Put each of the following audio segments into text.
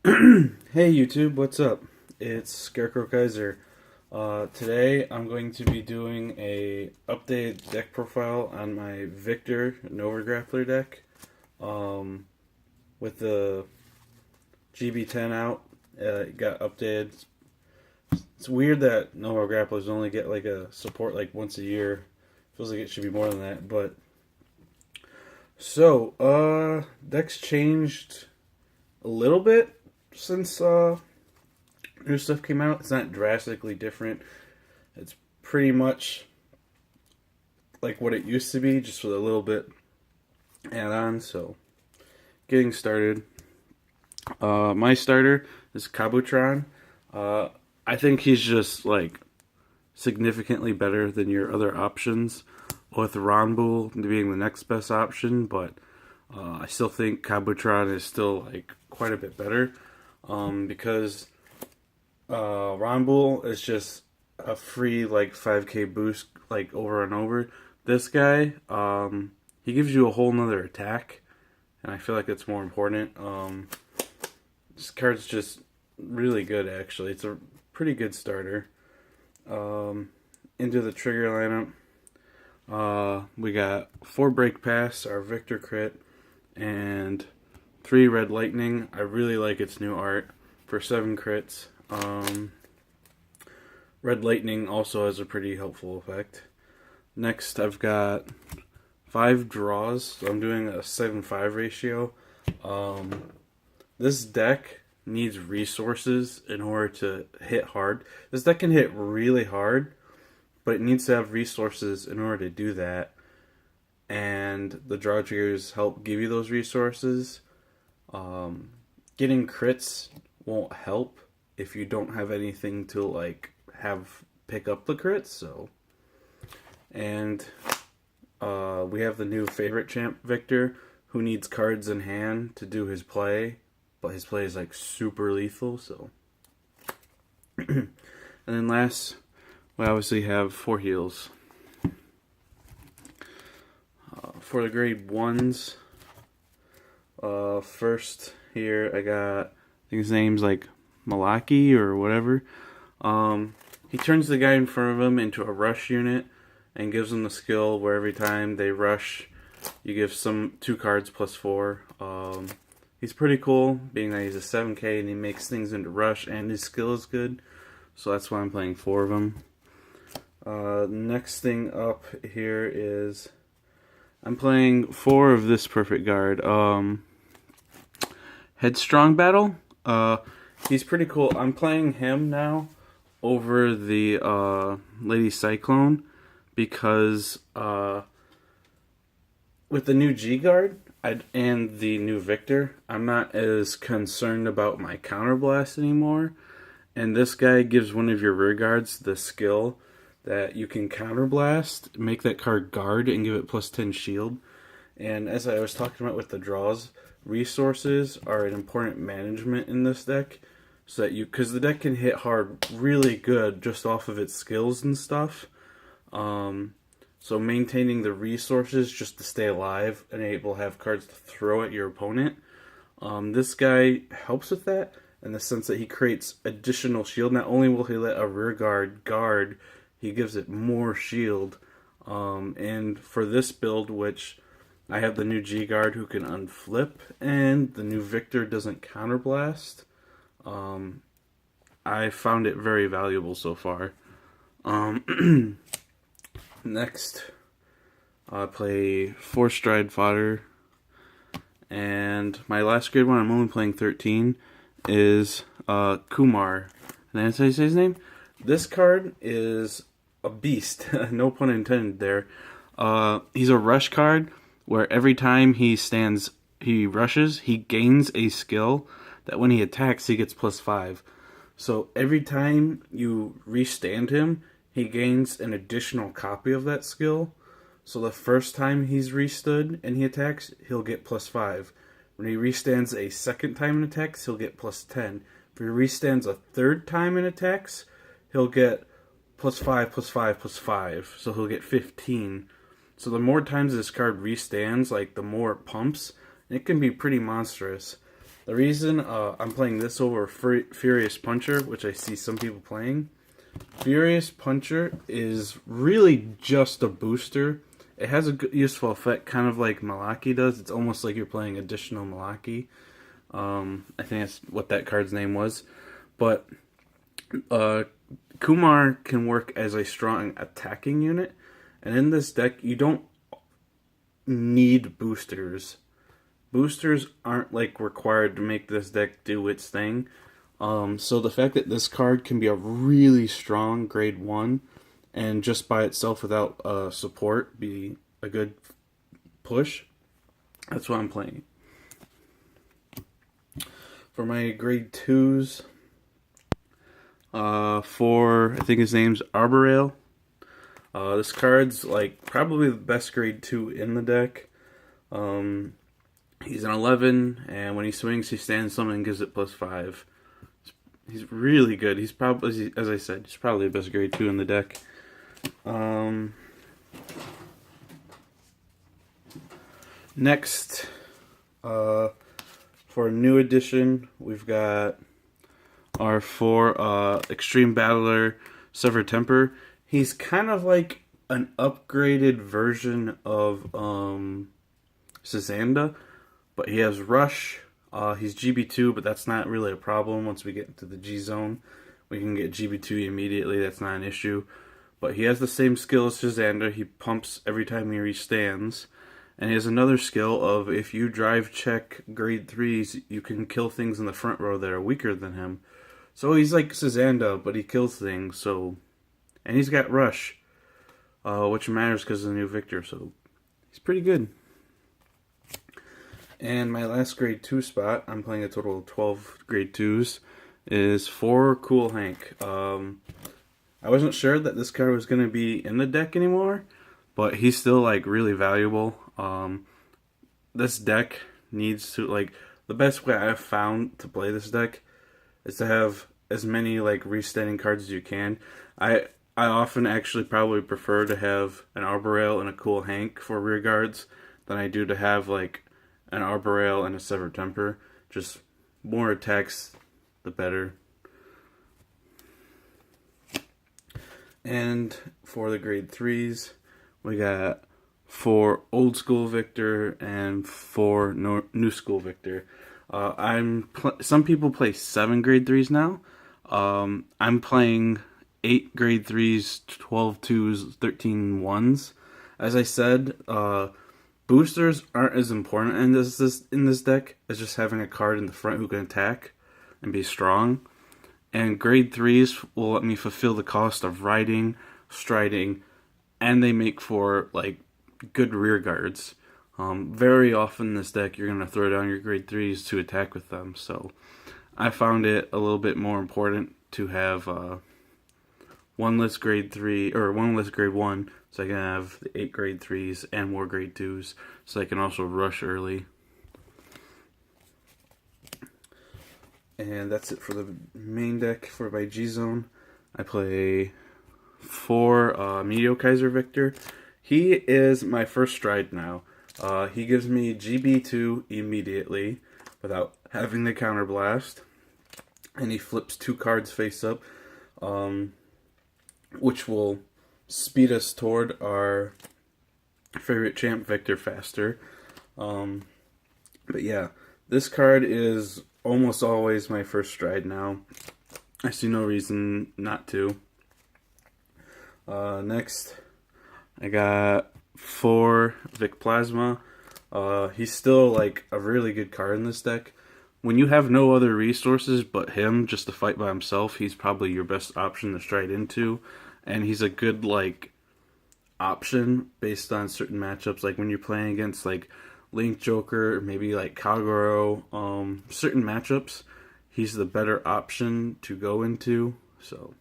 Hey YouTube, what's up? It's Scarecrow Kaiser. Today I'm going to be doing a updated deck profile on my Victor Nova Grappler deck. With the GB10 out, it got updated. It's weird that Nova Grapplers only get like a support like once a year. Feels like it should be more than that, but deck's changed a little bit since new stuff came out. It's not drastically different. It's pretty much like what it used to be, just with a little bit add on. So, getting started. My starter is Kabutron. I think he's just like significantly better than your other options, with Ronbull being the next best option, but I still think Kabutron is still like quite a bit better because Ronbull is just a free like 5k boost like over and over. This guy, he gives you a whole nother attack, and I feel like it's more important. This card's just really good actually. It's a pretty good starter. Into the trigger lineup, we got 4 Break Pass, our Victor crit, and 3 Red Lightning. I really like its new art for 7 crits. Red Lightning also has a pretty helpful effect. Next, I've got 5 draws, so I'm doing a 7-5 ratio. This deck needs resources in order to hit hard. This deck can hit really hard, but it needs to have resources in order to do that. And the draw triggers help give you those resources. Getting crits won't help if you don't have anything to like have pick up the crits. So, and we have the new favorite champ Victor, who needs cards in hand to do his play, but his play is like super lethal. So, and then last, we obviously have 4 heals. For the grade 1s, first here I got, I think his name's like Malaki or whatever. He turns the guy in front of him into a rush unit and gives them the skill where every time they rush, you give 2 cards plus 4. He's pretty cool, being that he's a 7k and he makes things into rush and his skill is good. So that's why I'm playing 4 of them. Next thing up here is I'm playing 4 of this perfect guard. Headstrong Battle. He's pretty cool. I'm playing him now over the Lady Cyclone because with the new G guard and the new Victor, I'm not as concerned about my counterblast anymore. And this guy gives one of your rear guards the skill that you can counterblast, make that card guard, and give it plus 10 shield. And as I was talking about with the draws, resources are an important management in this deck, so that because the deck can hit hard really good just off of its skills and stuff. So maintaining the resources just to stay alive and able to have cards to throw at your opponent. This guy helps with that in the sense that he creates additional shield. Not only will he let a rear guard, he gives it more shield. And for this build, which I have the new G guard who can unflip, and the new Victor doesn't counterblast, I found it very valuable so far. Next, I play 4 Stride Fodder, and my last grade one, I'm only playing 13, is Kumar. And that's how you say his name? This card is a beast, no pun intended there. He's a rush card where every time he rushes, he gains a skill that when he attacks, he gets plus 5. So every time you restand him, he gains an additional copy of that skill. So the first time he's restood and he attacks, he'll get plus 5. When he restands a second time and attacks, he'll get plus 10. If he restands a third time and attacks, he'll get plus 5, plus 5, plus 5. So he'll get 15. So the more times this card restands, like the more it pumps, and it can be pretty monstrous. The reason I'm playing this over Furious Puncher, which I see some people playing, Furious Puncher is really just a booster. It has a good useful effect, kind of like Malaki does. It's almost like you're playing additional Malaki. I think that's what that card's name was. But Kumar can work as a strong attacking unit. And in this deck, you don't need boosters. Boosters aren't like required to make this deck do its thing. So the fact that this card can be a really strong grade 1 and just by itself without support be a good push, that's what I'm playing. For my grade 2s, for I think his name's Arboreal. This card's like probably the best grade 2 in the deck. He's an 11, and when he swings, he stands something and gives it +5. He's really good. He's probably, as I said, he's probably the best grade 2 in the deck. Next, for a new edition, we've got our 4 Extreme Battler Severed Temper. He's kind of like an upgraded version of Sazanda, but he has Rush. He's GB2, but that's not really a problem. Once we get into the G zone, we can get GB2 immediately. That's not an issue. But he has the same skill as Sazanda. He pumps every time he restands. And he has another skill of if you drive check grade 3s, you can kill things in the front row that are weaker than him. So he's like Sazanda, but he kills things. So, and he's got Rush, which matters because of the new Victor. So he's pretty good. And my last grade 2 spot, I'm playing a total of 12 grade 2s, is for Cool Hank. I wasn't sure that this card was going to be in the deck anymore, but he's still like really valuable. This deck needs to, like, the best way I've found to play this deck is to have as many like restanding cards as you can. I often actually probably prefer to have an Arboreal and a Cool Hank for rear guards than I do to have like an Arboreal and a Severed Temper. Just more attacks, the better. And for the grade 3s, we got 4 Old School Victor and 4 New School Victor. Some people play 7 grade 3s now. I'm playing 8 grade 3s, 12 2s, 13 1s. As I said, boosters aren't as important in this deck as just having a card in the front who can attack and be strong. And grade 3s will let me fulfill the cost of riding, striding, and they make for like good rear guards. Very often in this deck you're going to throw down your grade 3s to attack with them. So I found it a little bit more important to have one less grade 3 or one less grade 1, so I can have the 8 grade 3s and more grade 2s, so I can also rush early. And that's it for the main deck. For my G zone, I play 4 Meteor Kaiser Victor. He is my first stride now. He gives me GB2 immediately without having the counterblast, and he flips 2 cards face up, which will speed us toward our favorite champ Victor faster. But yeah, this card is almost always my first stride now. I see no reason not to. Next, I got 4 Vic Plasma. He's still like a really good card in this deck. When you have no other resources but him just to fight by himself, he's probably your best option to stride into. And he's a good like option based on certain matchups, like when you're playing against like Link Joker or maybe like Kagero, certain matchups he's the better option to go into. So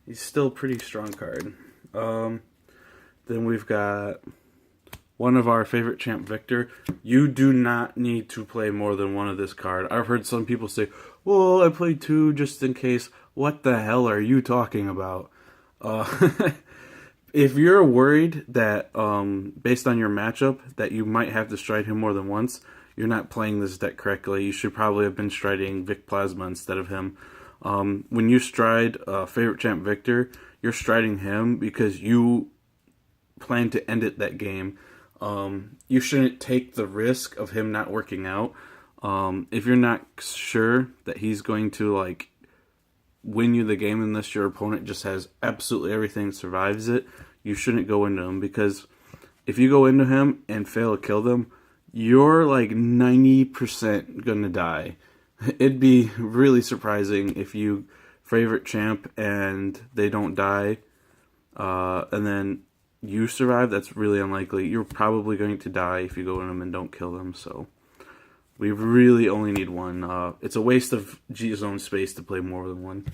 he's still a pretty strong card. Then we've got one of our favorite champ Victor. You do not need to play more than one of this card. I've heard some people say, well, I play 2 just in case. What the hell are you talking about? If you're worried that, based on your matchup, that you might have to stride him more than once, you're not playing this deck correctly. You should probably have been striding Vic Plasma instead of him. When you stride favorite champ Victor, you're striding him because you plan to end it that game. You shouldn't take the risk of him not working out. If you're not sure that he's going to like win you the game unless your opponent just has absolutely everything, survives it, you shouldn't go into him, because if you go into him and fail to kill them, you're like 90% gonna die. It'd be really surprising if you favorite champ and they don't die, and then you survive. That's really unlikely. You're probably going to die if you go in them and don't kill them, so we really only need one. It's a waste of G-Zone space to play more than one.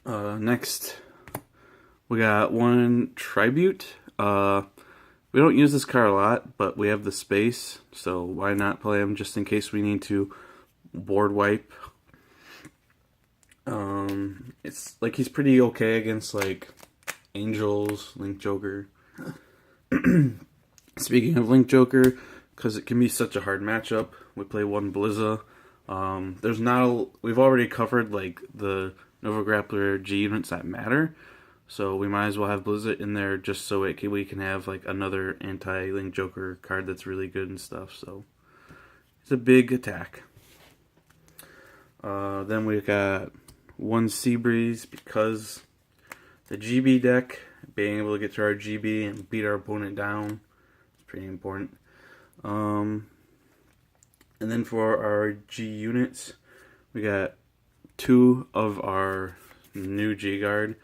Next, we got one Tribute. We don't use this card a lot, but we have the space, so why not play him just in case we need to board wipe. It's like he's pretty okay against like Angels, Link Joker. Speaking of Link Joker, because it can be such a hard matchup, we play one Blizza. We've already covered like the Nova Grappler G units that matter, so we might as well have Blizza in there just so we can have like another anti-Link Joker card that's really good and stuff. So it's a big attack. Then we got one Seabreeze, because the GB deck, being able to get to our GB and beat our opponent down, is pretty important. And then for our G units, we got two of our new G Guard.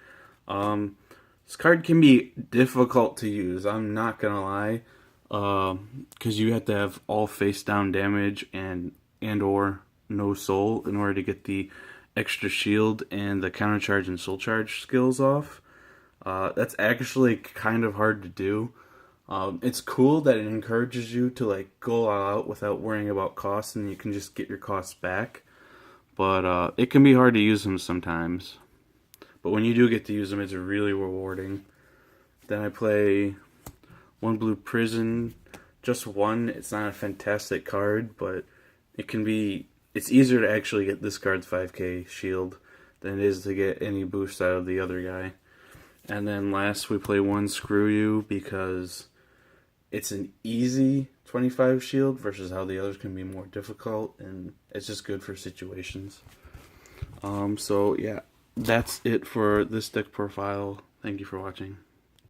This card can be difficult to use, I'm not gonna lie, because you have to have all face down damage and or no soul in order to get the extra shield and the counter charge and soul charge skills off. That's actually kind of hard to do. It's cool that it encourages you to like go all out without worrying about costs, and you can just get your costs back. But it can be hard to use them sometimes. But when you do get to use them, it's really rewarding. Then I play one Blue Prison, just one. It's not a fantastic card, but it's easier to actually get this card's 5k shield than it is to get any boost out of the other guy. And then last, we play one Screw You, because it's an easy 25 shield versus how the others can be more difficult, and it's just good for situations. So yeah, that's it for this deck profile. Thank you for watching.